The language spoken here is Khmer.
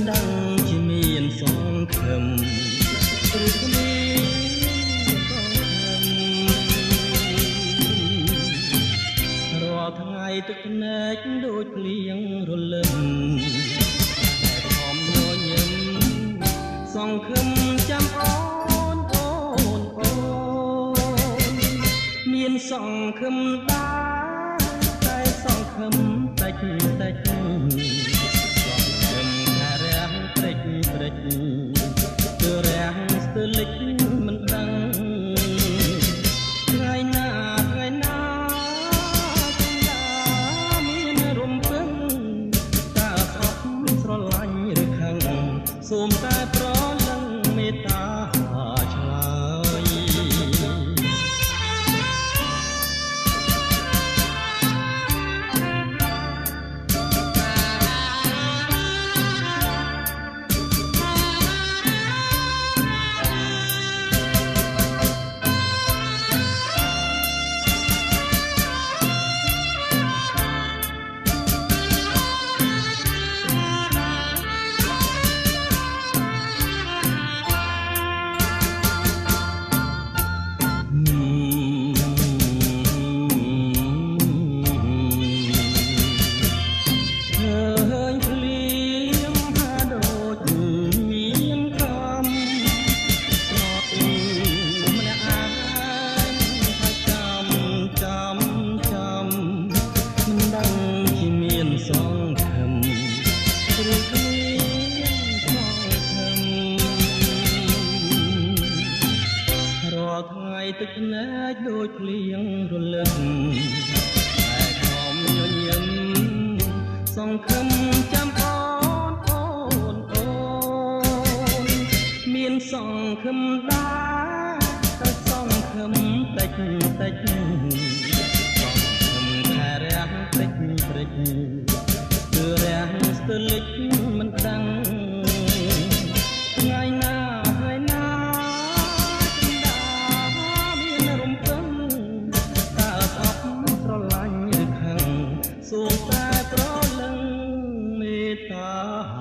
ដឹងជាមានសង្ឃឹមឬគ្មានសង្ឃឹមរាល់ថ្ងៃទឹកភ្នែកដូចភ្លៀងរលឹមតែខំញញឹមសង្ឃឹមចាំអូនមានសង្ឃឹមតែសង្ឃឹមតិចសង្ឃឹមថារាំងព្រិចគឺរាំងស្ទើរលិចមិនដឹងថ្ងៃណាមានរំពឹងតើស្អប់ស្រឡាញ់ឬខឹងសូមតែប្រលឹងមេត្តាឆ្លើយថ្ងៃទឹកភ្នែកដូចភ្លៀងរលឹមតែខំញញឹមសង្ឃឹមចាំអូនមានសង្ឃឹមដែរតែសង្ឃឹមតិចសង្ឃឹមថារាំងព្រិចគឺរាំងស្ទើរលិចមិនដឹងថ្ងៃណាសូមតែប្រលឹងមេត្តា